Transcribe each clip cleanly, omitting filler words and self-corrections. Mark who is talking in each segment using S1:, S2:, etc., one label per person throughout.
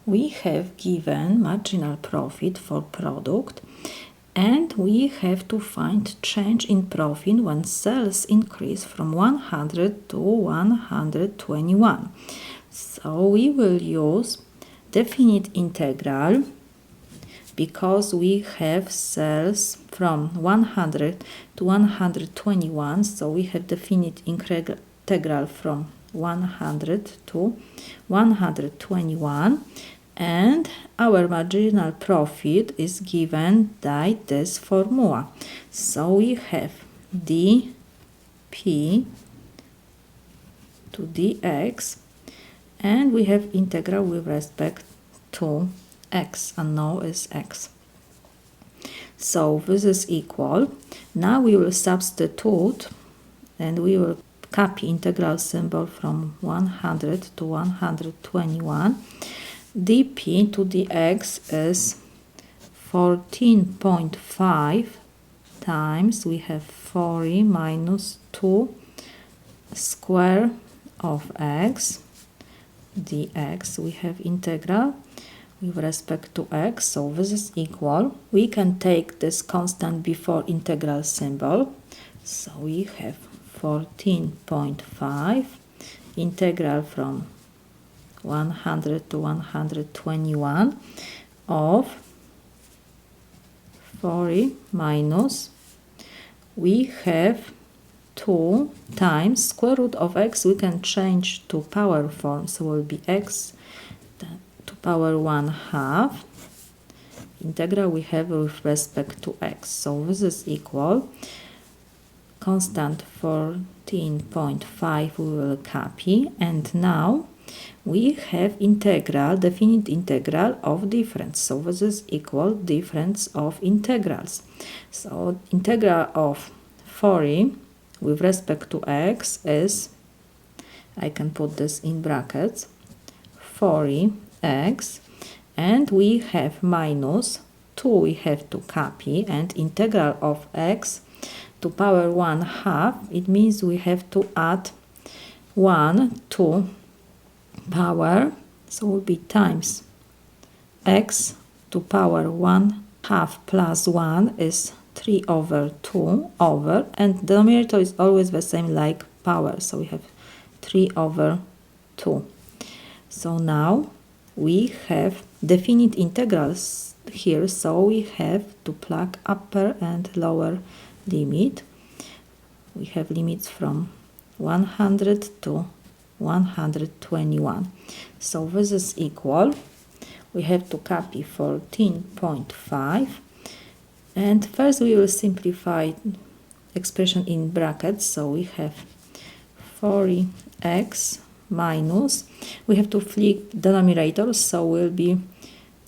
S1: we have given marginal profit for product, and we have to find change in profit when sales increase from 100 to 121. So we will use definite integral because we have sales from 100 to 121, so we have definite integral from 100 to 121, and our marginal profit is given by this formula. So we have dp to dx, and we have integral with respect to x, unknown is x. So this is equal. Now we will substitute and we will copy integral symbol from 100 to 121. dp to dx is 14.5 times, we have 40 minus 2 square of x dx. We have integral with respect to x, so this is equal. We can take this constant before integral symbol, so we have 14.5 integral from 100 to 121 of 40 minus, we have 2 times square root of x. We can change to power form, so will be x to power 1/2 integral we have with respect to x, so this is equal. Constant 14.5 we will copy, and now we have integral, definite integral of difference, so this is equal difference of integrals. So integral of 40 with respect to x is, I can put this in brackets, 40x, and we have minus 2 we have to copy, and integral of x to power 1/2, it means we have to add 1 to power, so will be times x to power 1/2 plus 1 is 3 over 2 over, and denominator is always the same like power, so we have 3 over 2. So now we have definite integrals here, so we have to plug upper and lower limit. We have limits from 100 to 121, so this is equal. We have to copy 14.5, and first we will simplify expression in brackets, so we have 40x minus, we have to flip denominator, so will be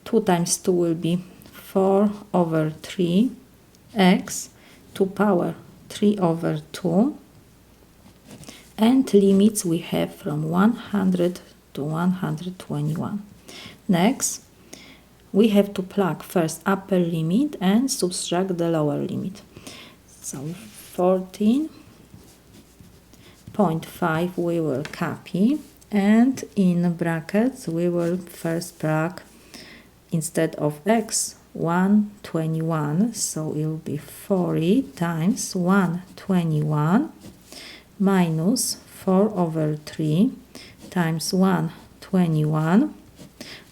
S1: 2 times 2 will be 4 over 3x to power 3 over 2, and limits we have from 100 to 121. Next, we have to plug first upper limit and subtract the lower limit. So 14.5 we will copy, and in brackets we will first plug, instead of x, 121, so it will be 40 times 121 minus 4 over 3 times 121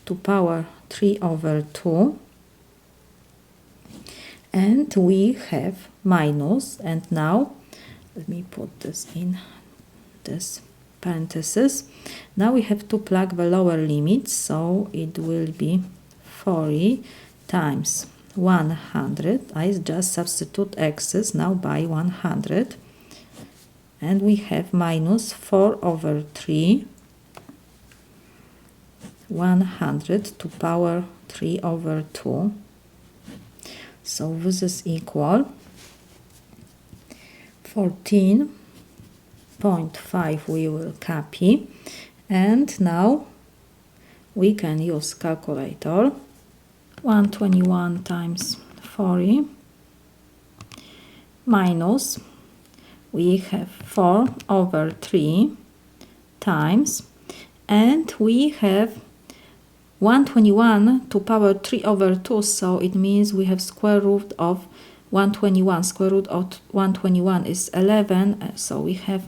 S1: to power 3 over 2, and we have minus, and now let me put this in this parenthesis. Now we have to plug the lower limit, so it will be 40 times 100. I just substitute x's now by 100, and we have minus 4 over 3 100 to power 3 over 2, so this is equal 14.5 we will copy, and now we can use calculator. 121 times 40 minus, we have 4 over 3 times, and we have 121 to power 3 over 2, so it means we have square root of 121. Square root of 121 is 11, so we have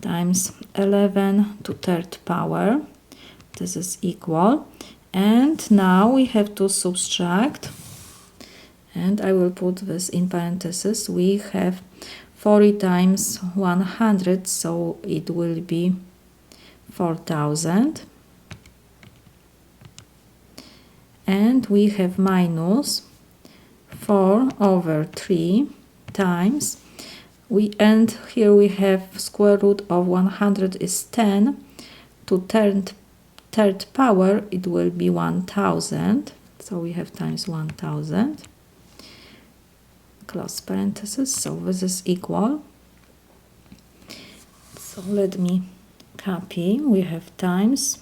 S1: times 11 to third power. This is equal. And now we have to subtract, and I will put this in parentheses. We have 40 times 100, so it will be 4000. And we have minus 4 over 3 times, and here we have square root of 100 is 10, to third power it will be 1000, so we have times 1000, close parenthesis, so this is equal. So let me copy. We have times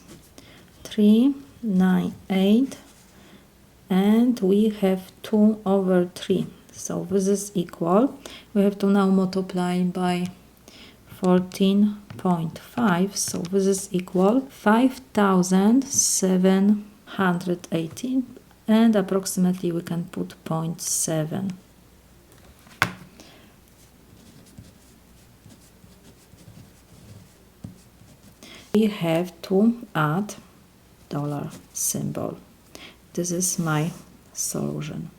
S1: 398, and we have 2 over 3, so this is equal. We have to now multiply by 14.5, so this is equal 5718, and approximately we can put 0.7. We have to add dollar symbol. This is my solution.